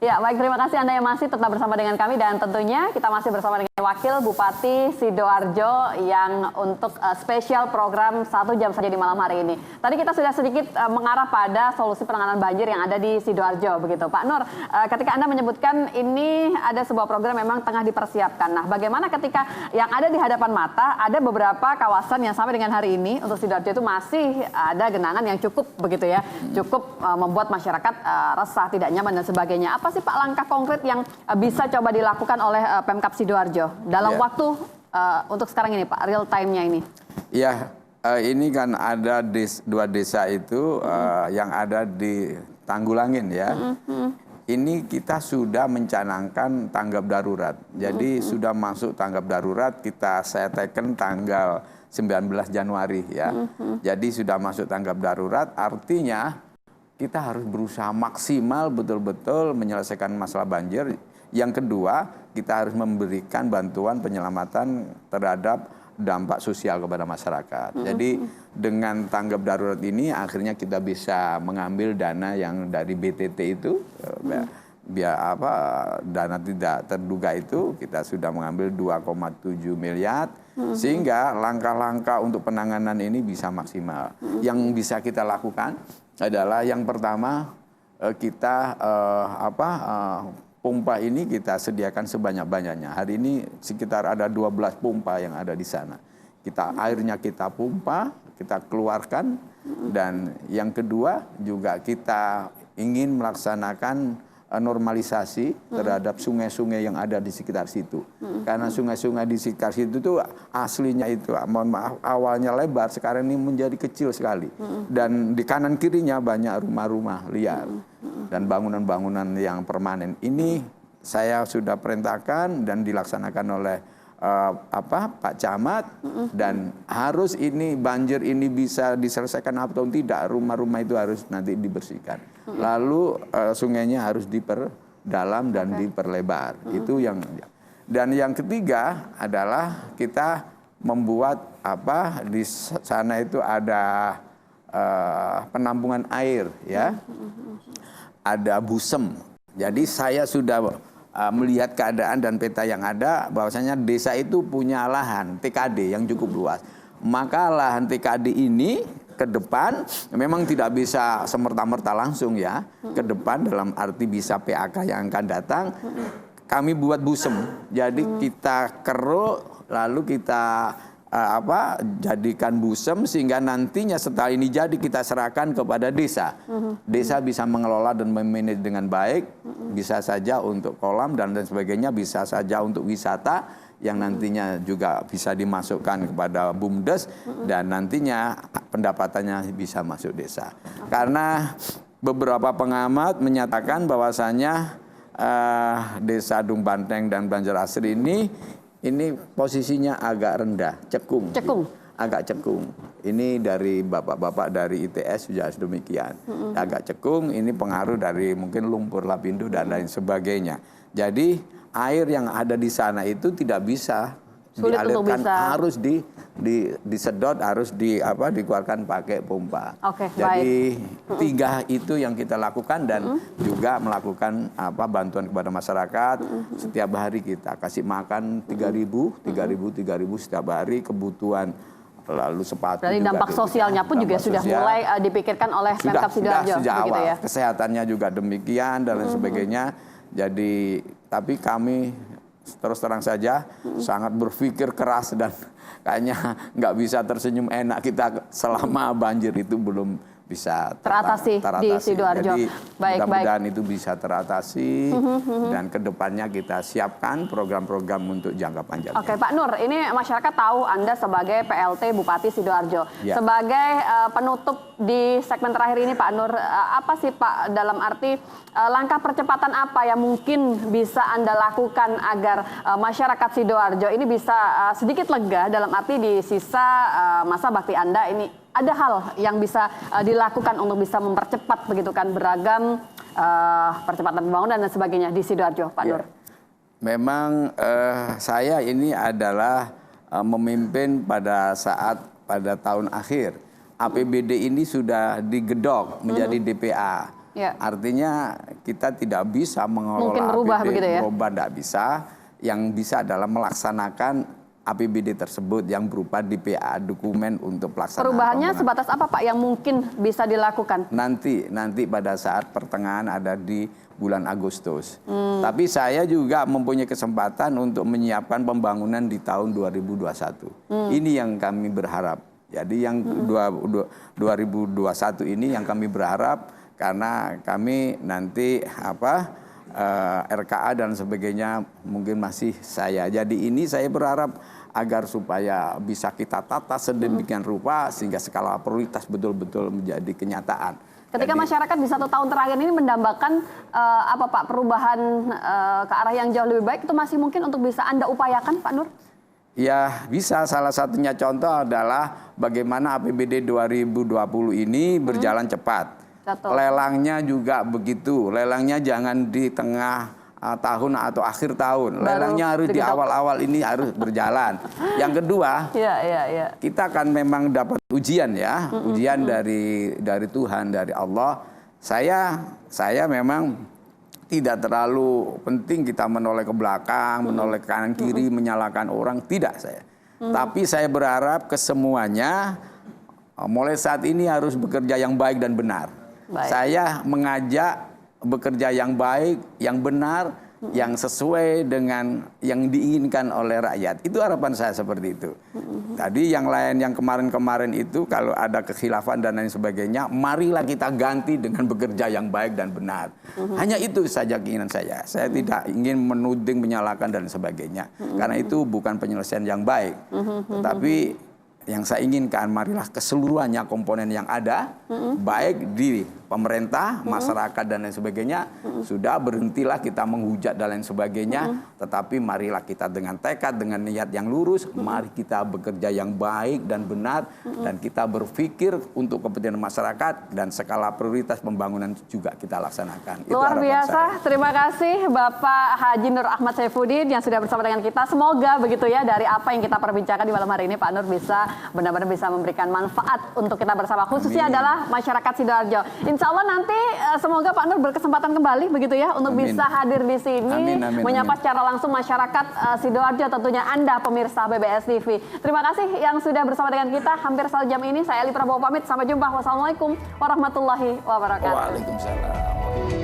Ya, baik, terima kasih Anda yang masih tetap bersama dengan kami dan tentunya kita masih bersama dengan Wakil Bupati Sidoarjo yang untuk spesial program 1 jam saja di malam hari ini. Tadi kita sudah sedikit mengarah pada solusi penanganan banjir yang ada di Sidoarjo, begitu. Pak Nur, ketika Anda menyebutkan ini ada sebuah program memang tengah dipersiapkan. Nah, bagaimana ketika yang ada di hadapan mata, ada beberapa kawasan yang sampai dengan hari ini untuk Sidoarjo itu masih ada genangan yang cukup, begitu ya, cukup membuat masyarakat resah, tidak nyaman dan sebagainya. Apa sih Pak langkah konkret yang bisa coba dilakukan oleh Pemkab Sidoarjo dalam waktu untuk sekarang ini Pak, real time-nya ini? Ya, ini kan ada dua desa itu yang ada di Tanggulangin ya. Ini kita sudah mencanangkan tanggap darurat. Jadi sudah masuk tanggap darurat, saya teken tanggal 19 Januari ya. Jadi sudah masuk tanggap darurat, artinya kita harus berusaha maksimal betul-betul menyelesaikan masalah banjir. Yang kedua, kita harus memberikan bantuan penyelamatan terhadap dampak sosial kepada masyarakat. Jadi dengan tanggap darurat ini akhirnya kita bisa mengambil dana yang dari BTT itu, biar dana tidak terduga itu kita sudah mengambil 2,7 miliar sehingga langkah-langkah untuk penanganan ini bisa maksimal. Yang bisa kita lakukan adalah yang pertama kita pompa ini kita sediakan sebanyak-banyaknya. Hari ini sekitar ada 12 pompa yang ada di sana. Airnya kita pompa, kita keluarkan, dan yang kedua juga kita ingin melaksanakan normalisasi terhadap sungai-sungai yang ada di sekitar situ. Karena sungai-sungai di sekitar situ tuh aslinya itu, mohon maaf, awalnya lebar, sekarang ini menjadi kecil sekali. Dan di kanan kirinya banyak rumah-rumah liar dan bangunan-bangunan yang permanen. Ini saya sudah perintahkan dan dilaksanakan oleh Pak Camat, dan harus ini banjir ini bisa diselesaikan atau tidak, rumah-rumah itu harus nanti dibersihkan. Lalu sungainya harus diperdalam dan diperlebar. Itu dan yang ketiga adalah kita membuat di sana itu ada penampungan air ya. Ada busem. Jadi saya sudah melihat keadaan dan peta yang ada, bahwasanya desa itu punya lahan TKD yang cukup luas. Maka lahan TKD ini ke depan memang tidak bisa semerta-merta langsung ya. Ke depan dalam arti bisa PAK yang akan datang, kami buat busem. Jadi kita keruk, lalu kita jadikan busem sehingga nantinya setelah ini jadi kita serahkan kepada desa. Desa bisa mengelola dan memanage dengan baik, bisa saja untuk kolam dan lain sebagainya, bisa saja untuk wisata yang nantinya juga bisa dimasukkan kepada BUMDes dan nantinya pendapatannya bisa masuk desa. Karena beberapa pengamat menyatakan bahwasanya desa Dung Banteng dan Banjarasri ini posisinya agak rendah, cekung. Agak cekung. Ini dari bapak-bapak dari ITS sudah demikian. Agak cekung, ini pengaruh dari mungkin lumpur lapindo dan lain sebagainya. Jadi air yang ada di sana itu tidak bisa dialirkan, harus disedot, harus dikeluarkan pakai pompa. Jadi tiga itu yang kita lakukan dan juga melakukan bantuan kepada masyarakat. Setiap hari kita kasih makan 3.000 setiap hari, kebutuhan lalu sepatu. Dari dampak sosialnya pun juga sudah mulai dipikirkan oleh Pemkab Sidoarjo. Sejak awal. Ya? Kesehatannya juga demikian dan lain sebagainya. Jadi tapi kami terus terang saja sangat berpikir keras dan kayaknya nggak bisa tersenyum enak kita selama banjir itu belum bisa teratasi di Sidoarjo. Jadi mudah-mudahan itu bisa teratasi dan kedepannya kita siapkan program-program untuk jangka panjang. Oke Pak Nur, ini masyarakat tahu Anda sebagai PLT Bupati Sidoarjo. Ya. Sebagai penutup di segmen terakhir ini Pak Nur, apa sih Pak dalam arti langkah percepatan apa yang mungkin bisa Anda lakukan agar masyarakat Sidoarjo ini bisa sedikit lega dalam arti di sisa masa bakti Anda ini? Ada hal yang bisa dilakukan untuk bisa mempercepat begitu kan beragam percepatan pembangunan dan sebagainya di Sidoarjo, Pak Nur? Memang saya ini adalah memimpin pada tahun akhir. APBD ini sudah digedok menjadi DPA. Ya. Artinya kita tidak bisa mengelola Mungkin berubah APBD, begitu ya? berubah tidak bisa. Yang bisa adalah melaksanakan APBD tersebut yang berupa DPA, dokumen untuk pelaksanaan. Perubahannya pembangunan. sebatas apa Pak yang mungkin bisa dilakukan? Nanti pada saat pertengahan ada di bulan Agustus. Tapi saya juga mempunyai kesempatan untuk menyiapkan pembangunan di tahun 2021. Ini yang kami berharap. Jadi yang 2021 ini yang kami berharap, karena kami nanti RKA dan sebagainya mungkin masih saya. Jadi ini saya berharap agar supaya bisa kita tata sedemikian rupa sehingga skala prioritas betul-betul menjadi kenyataan. Ketika masyarakat di 1 tahun terakhir ini mendambakan apa Pak, perubahan ke arah yang jauh lebih baik, itu masih mungkin untuk bisa Anda upayakan Pak Nur? Ya bisa, salah satunya contoh adalah bagaimana APBD 2020 ini berjalan cepat. Betul. Lelangnya juga begitu, lelangnya jangan di tengah tahun atau akhir tahun. Lelangnya harus di awal-awal ini harus berjalan. Yang kedua, kita akan memang dapat ujian ya, ujian dari Tuhan, dari Allah. Saya memang tidak terlalu penting kita menoleh ke belakang, menoleh ke kanan kiri, menyalahkan orang, tidak saya. Tapi saya berharap kesemuanya mulai saat ini harus bekerja yang baik dan benar. Baik. Saya mengajak bekerja yang baik, yang benar, yang sesuai dengan yang diinginkan oleh rakyat. Itu harapan saya seperti itu. Tadi yang lain yang kemarin-kemarin itu kalau ada kekhilafan dan lain sebagainya, marilah kita ganti dengan bekerja yang baik dan benar. Hanya itu saja keinginan saya. Saya tidak ingin menuding, menyalahkan dan sebagainya. Karena itu bukan penyelesaian yang baik. Tetapi yang saya inginkan, marilah keseluruhannya komponen yang ada, baik di pemerintah, masyarakat dan lain sebagainya, sudah berhentilah kita menghujat dan lain sebagainya, tetapi marilah kita dengan tekad, dengan niat yang lurus, mari kita bekerja yang baik dan benar, dan kita berpikir untuk kepentingan masyarakat, dan skala prioritas pembangunan juga kita laksanakan. Luar biasa, terima kasih Bapak Haji Nur Ahmad Saifuddin yang sudah bersama dengan kita. Semoga begitu ya, dari apa yang kita perbincangkan di malam hari ini, Pak Nur bisa benar-benar bisa memberikan manfaat untuk kita bersama, khususnya adalah masyarakat Sidoarjo. Insya Allah nanti semoga Pak Nur berkesempatan kembali begitu ya untuk bisa hadir di sini, menyapa secara langsung masyarakat Sidoarjo, tentunya Anda pemirsa BBS TV. Terima kasih yang sudah bersama dengan kita hampir 1 jam ini. Saya Eli Prabowo pamit, sampai jumpa. Wassalamualaikum warahmatullahi wabarakatuh. Waalaikumsalam.